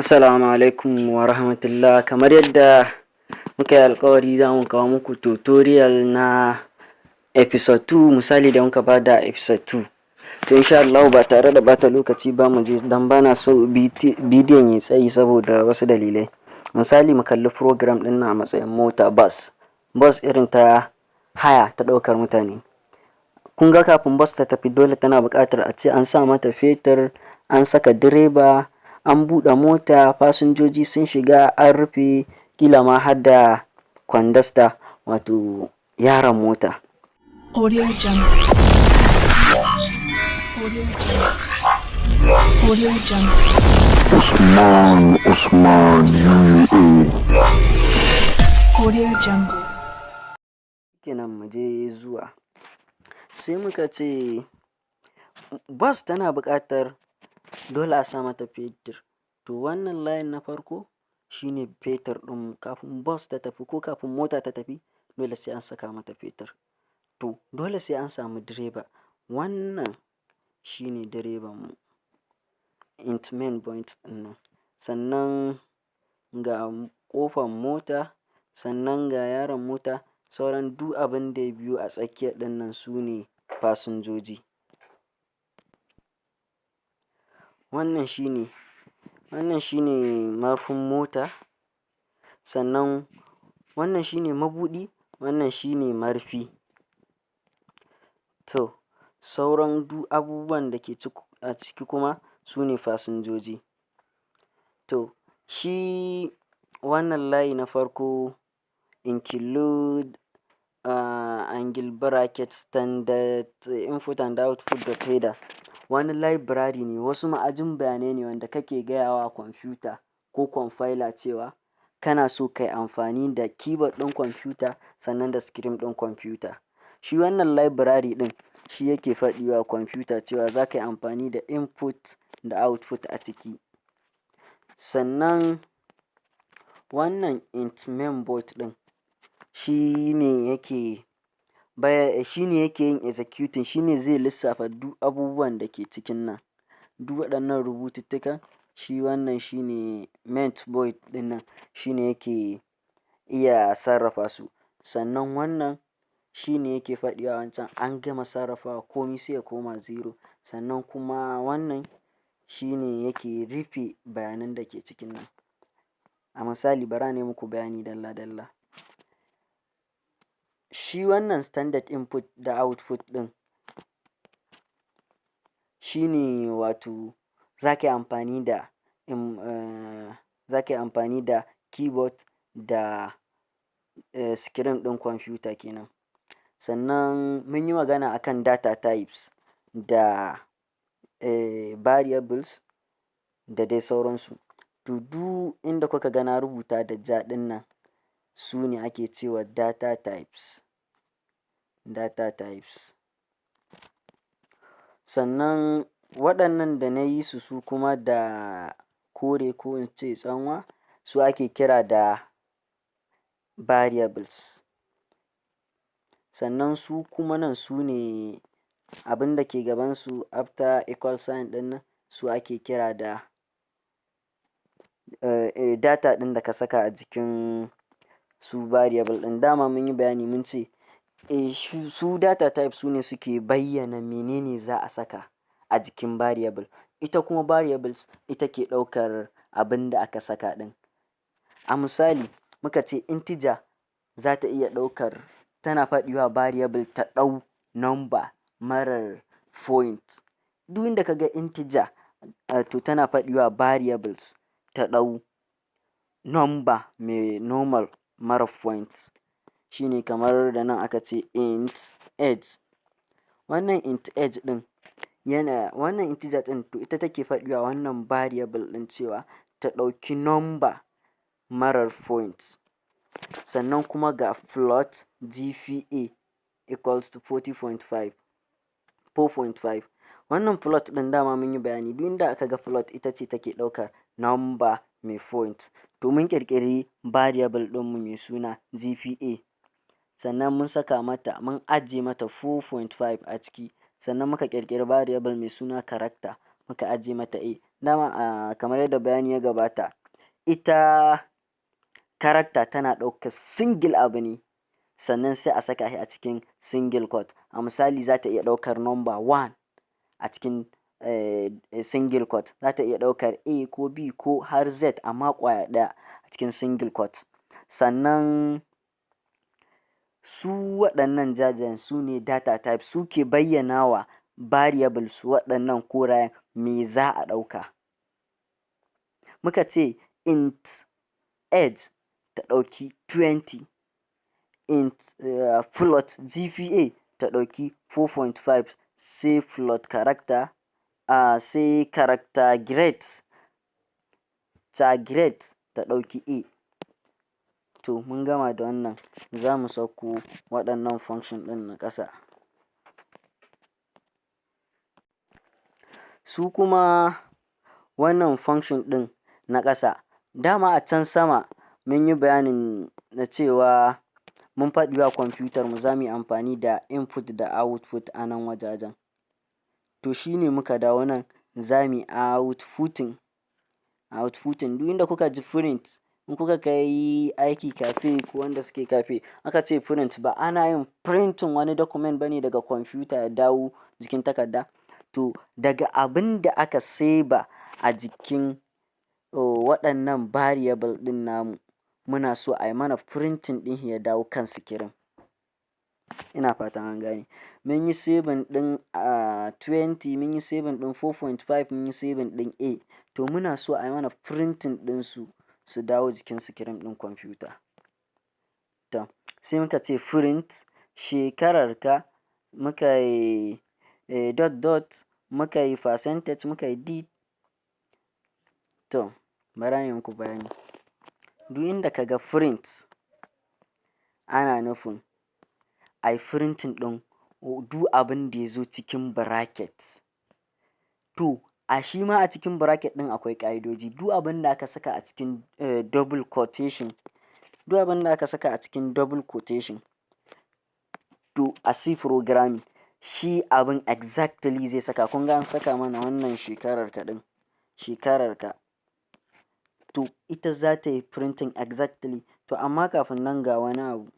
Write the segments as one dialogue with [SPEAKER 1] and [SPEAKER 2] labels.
[SPEAKER 1] Assalamu alaikum wa rahmatullah. Kamar yadda muka yi alkawari za mu kawo muku tutorial na episode 2, misali da muka bada episode 2. To insha Allah ba tare da bata lokaci ba mu je dan bana so bidiyon ya tsayi saboda wasu dalilai. Misali mu kalli program din na a matsayin mota bus irin ta haya ta daukar mutane. Kun ga kafin bus ta tafi dole tana buƙatar a ce an sa mata fetur, an saka direba, an buɗe mota, fasinjoji sun shiga, an rufe, kila ma har da kwandasta wato yaron mota.
[SPEAKER 2] Audio Jungle. Audio Jungle.
[SPEAKER 3] Usman UA.
[SPEAKER 2] Audio Jungle.
[SPEAKER 1] Kenan mu je zuwa. Sai muka ce bus tana buƙatar dole a sa mata fetur. To wannan layin na farko shine fetur ɗin. Kafin bus ta tafi ko kafin mota ta tafi dole sai an saka mata fetur. To dole sai an samu direba. Wannan shine direban mu, main point ɗin nan. Sannan ga ƙofar mota, sannan ga yaron mota, sauran duk abin da ya biyo a tsakiya ɗin nan su ne fasinjoji. Wannan shine marfin mota, sannan wannan shine mabuɗi, wannan shine marfi. To sauran duk abubuwan da ke a ciki kuma su ne fasinjoji. To shi wannan layi na farko include angle bracket, standard input and output da header. Wani library ne, wasu ma'ajin bayanai ne wanda kake gayawa kwamfuta ko compiler cewa kana so kai amfani da keyboard ɗin kwamfuta sannan da screen ɗin kwamfuta. Shi wannan library ɗin shi yake faɗi wa kwamfuta cewa za ka yi amfani da input da output a ciki. Sannan wannan int main board ɗin shi ne yake yin executing, shi ne zai lissafa duk abubuwan da ke cikin nan. Duk waɗannan rubututtukan shi wannan shi ne main board ɗin nan shi ne yake iya sarrafa su. Sannan wannan shi ne yake faɗi wa wancan an gama sarrafawa komai sai ya koma 0. Sannan kuma wannan shi ne yake rufe bayanan da ke cikin nan. A misali bara ne muku bayani dalla-dalla. Shi wannan standard input da output ɗin shi ne wato za ka yi amfani da keyboard da screen ɗin kwamfuta kenan. Sannan mun yi magana akan data types da variables da dai sauransu. To duk inda kuka ga na rubuta da ja ɗin nan su ne ake cewa data types. Sannan waɗannan da na yi su kuma da kore ko in ce tsanwa su ake kira da variables. Sannan su kuma nan su ne abin da ke gabansu after equal sign ɗin nan su ake kira da data ɗin da ka saka a jikin su variable ɗin. Dama mun yi bayani mun ce su data type su ne suke bayyana menene za a saka a jikin variable. Ita kuma variables ita ke ɗaukar abin da aka saka ɗin. A misali muka ce integer za ta iya ɗaukar, tana faɗi wa variable ta ɗau number marar point. Duk inda ka ga integer to tana faɗi wa variables ta ɗau number mai normal mara point. Shi ne kamar da nan aka ce int age. Wannan int age ɗin wannan integer ɗin to ita take faɗi wa wannan variable ɗin cewa ta ɗauki number marar point. Sannan kuma ga float GPA equals to 4.5. Wannan float ɗin dama mun yi bayani duk inda aka ga float ita ce take ɗaukar number mai point. To mun ƙirƙiri variable ɗinmu mai suna GPA. Sannan mun ajiye mata 4.5 a ciki. Sannan muka ƙirƙiri variable mai suna character muka ajiye mata A. Dama kamar yadda bayani ya gabata, ita character tana ɗaukar single abu ne sannan sai a saka shi a cikin single quote. A misali za ta iya ɗaukar number 1 a cikin single quote, za ta iya ɗaukar A ko B ko har Z amma ƙwaya ɗaya a cikin single quote. Sannan su waɗannan jajayen su ne data type, su ke bayyana wa variables waɗannan korayen me za a ɗauka. Muka ce int age ta ɗauki 20, int float GPA ta ɗauki 4.5, sai float character sai character grade ta ɗauki A. To mun gama da wannan, za mu sauko waɗannan function ɗin na ƙasa. Su kuma wannan function ɗin na ƙasa, dama a can sama mun yi bayanin na cewa mun faɗi wa kwamfutar mu za mu yi amfani da input da output a nan wajajen. To shi ne muka dawo nan za mu yi outputting. Duk inda kuka ji print, in kuka kai aiki cafe ko wanda suke cafe aka ce print, ba ana yin printing wani document bane daga kwamfuta ya dawo jikin takarda. To daga abin da aka seba a jikin waɗannan variable ɗin namu, muna so a yi mana printing ɗin ya dawo kan screen. Ina fatan an gane. Mun yi saving ɗin 20, mun yi saving ɗin 4.5, mun yi saving ɗin A. To muna so a yi mana printing ɗinsu su dawo jikin screen ɗin kwamfuta. To sai muka ce print shekararka, muka yi dot, muka yi percentage, muka yi D. To bara ne muku bayani. Duk inda ka ga print ana nufin a yi printing ɗin duk abin da ya zo cikin bracket. To a shi ma a cikin bracket ɗin akwai ƙa'idoji. Duk abin da aka saka a cikin double quotation, to a C programming shi abin exactly zai saka. Kun ga an saka mana wannan shekararka. To ita za ta yi printing exactly. To amma kafin nan ga wani abu.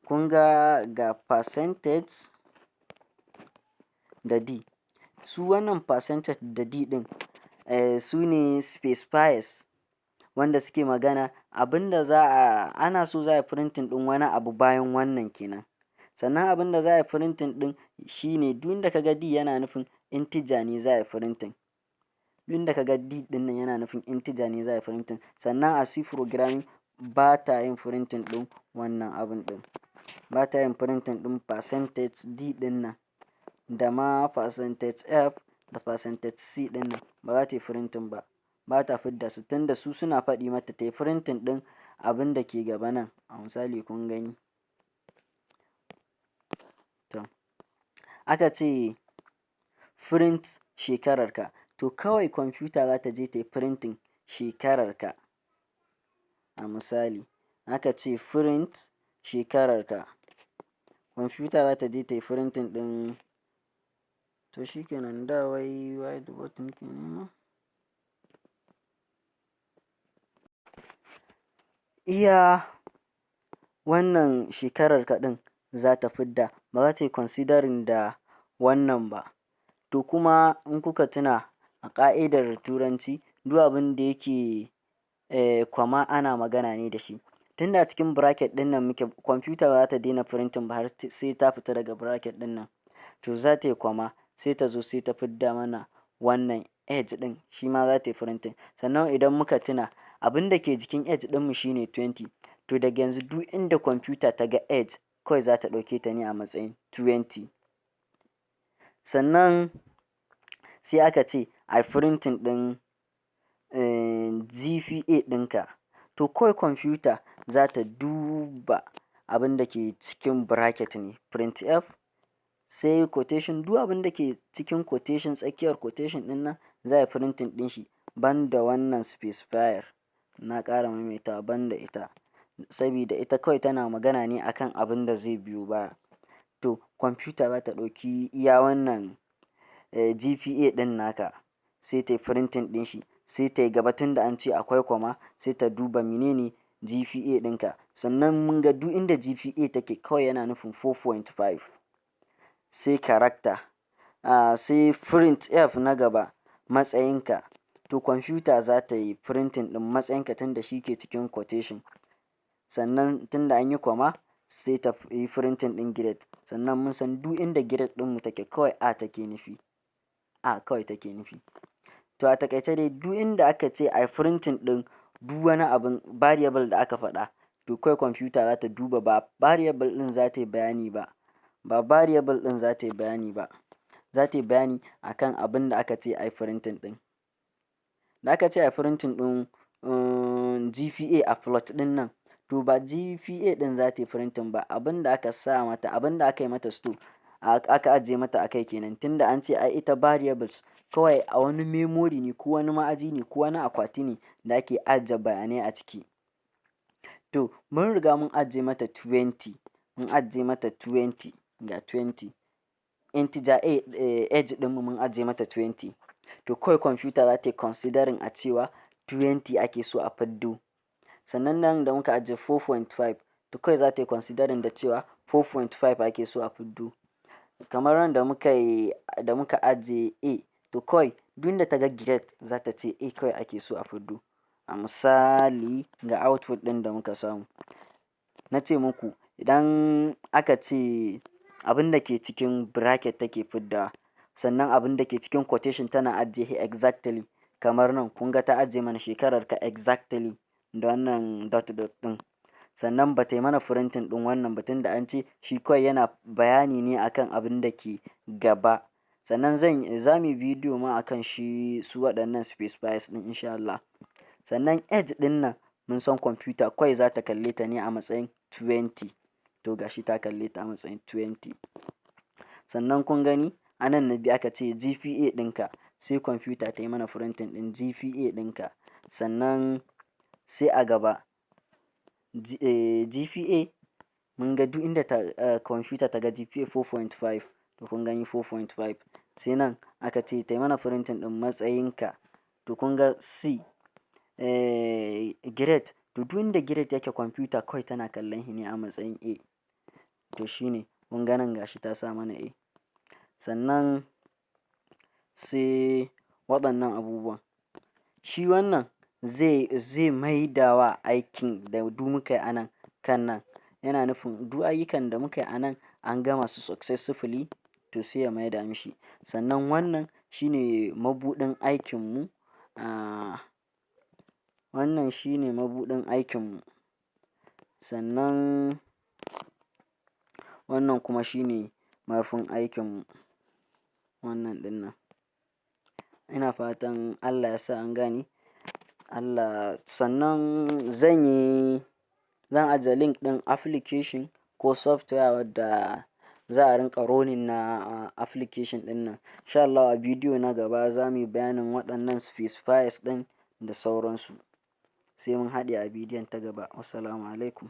[SPEAKER 1] Kun ga percentage da D. Su wannan percentage da D ɗin su ne specifiers wanda suke magana abinda ana so za a yi printing ɗin wani abu bayan wannan kenan. Sannan abinda za a yi printing ɗin shi ne duk inda ka ga D yana nufin integer ne za a yi printing. Duk inda ka ga D ɗin nan yana nufin integer ne za a yi printing. Sannan a C programming ba ta yin printing ɗin wannan abun ɗin. Ba ta yin printing ɗin percentage D ɗin nan da ma percentage F da percentage C ɗin nan, ba za ta yi printing ba. Ba ta fidda su tunda su suna faɗi mata ta yi printing ɗin abin da ke gaba nan. A misali kun gani. To aka ce print shekararka. To kawai kwamfuta za ta je ta yi printing shekararka. A misali aka ce print shekararka. Kwamfuta za ta je ta yi printing ɗin. To shi kenan, da wai whiteboard muke nema. Iya wannan shekararka ɗin za ta fidda, ba za ta yi considering da wannan ba. To kuma in kuka tuna a ƙa'idar Turanci duk abin da yake kwama ana magana ne da shi. Tunda a cikin bracket ɗin nan muke, kwamfuta ba za ta daina printing ba har sai ta fita daga bracket ɗin nan. To za ta yi kwama sai ta zo sai ta fidda mana wannan age ɗin, shi ma za ta yi printing. Sannan idan muka tuna abin da ke jikin age ɗinmu shi ne 20. To daga yanzu duk inda kwamfuta ta ga age kawai za ta ɗauke ta ne a matsayin 20. Sannan sai aka ce a yi printing ɗin GPA ɗinka. To kawai kwamfuta za ta duba abin da ke cikin bracket ne, printf, sai quotation, duk abin da ke cikin quotation, tsakiyar quotation ɗin nan za a yi printing ɗin shi banda wannan specifier. Na ƙara maimaitawa banda ita, sabida ita kawai tana magana ne akan abin da zai biyo baya. To kwamfuta za ta ɗauki iya wannan GPA ɗin naka, sai ta yi printing ɗin shi, sai ta yi gaba tunda an ce akwai kwama, sai ta duba menene GPA ɗinka. Sannan mun ga duk inda GPA take kawai yana nufin 4.5. Sai character, sai print F na gaba matsayinka. To kwamfuta za ta yi printing ɗin matsayinka tunda shi ke cikin quotation. Sannan tunda an yi kwama sai ta yi printing ɗin grade. Sannan mun san duk inda grade ɗinmu take kawai A take nufi. A kawai take nufi. To a takaice dai duk inda aka ce a printing ɗin duk wani abin variable da aka faɗa, to kawai kwamfuta za ta duba, ba variable ɗin za ta yi bayani ba. Ba variable ɗin za ta yi bayani ba. Za ta yi bayani akan abin da aka ce a printing ɗin. Da aka ce a printing ɗin GPA a plot ɗin nan, to ba GPA ɗin za ta yi printing ba, abin da aka sa mata, abin da aka yi mata store, aka ajiye mata a kai kenan. Tunda an ce ai ita variables kawai a wani memory ne ko wani ma'aji ne ko wani akwati ne da ake ajiye bayanai a ciki. To mun riga mun ajiye mata 20, mun ajiye mata 20 ga 20. Integer age ɗinmu mun ajiye mata 20. To kawai kwamfuta za ta yi considering a cewa 20 ake so a fiddo. Sannan nan da muka ajiye 4.5, to kawai za ta yi considering da cewa 4.5 ake so a fiddo. Kamar ran da muka ajiye A, to kawai duk inda ta ga grade za ta ce A kawai ake so a fiddo. A misali ga output ɗin da muka samu. Na ce muku idan aka ce abin da ke cikin bracket take fiddawa, sannan abin da ke cikin quotation tana ajiye exactly. Kamar nan kun ga ta ajiye mana shekararka exactly da wannan dot ɗin. Sannan ba ta yi mana printing ɗin wannan ba tunda an ce shi kawai yana bayani ne akan abin da ke gaba. Sannan za mu yi bidiyo ma akan su waɗannan specifiers ɗin insha Allah. Sannan age ɗin nan mun san kwamfuta kawai za ta kalle ta ne a matsayin 20. To gashi ta kalle ta a matsayin 20. Sannan kun gani a nan na biyu aka ce GPA ɗinka, sai kwamfuta ta yi mana printing ɗin GPA ɗinka. Sannan sai a gaba GPA mun ga duk inda kwamfuta ta ga GPA 4.5, to kun gani 4.5. Sai nan aka ce ta yi mana printing ɗin matsayinka, to kun ga C. Grade, to duk inda grade yake kwamfuta kawai tana kallon shi ne a matsayin A. To shine kun ga nan gashi ta sa mana A. Sannan sai waɗannan abubuwan. Shi wannan zai maida wa aikin da duk muka yi a nan kan nan. Yana nufin duk ayyukan da muka yi a nan an gama su successfully, to sai ya maida mishi. Sannan wannan shine mabuɗin aikinmu. Wannan shine mabuɗin aikinmu. Sannan wannan kuma shine marfin aikinmu. Wannan ɗin nan. Ina fatan Allah ya sa an gane. Sannan zan ajiye link ɗin application ko software wadda za a rinƙa running na application ɗin nan. Insha Allah a bidiyo na gaba za mu yi bayanin waɗannan specifiers ɗin da sauransu. Sai mun haɗe a bidiyon ta gaba. Wassalamu alaikum.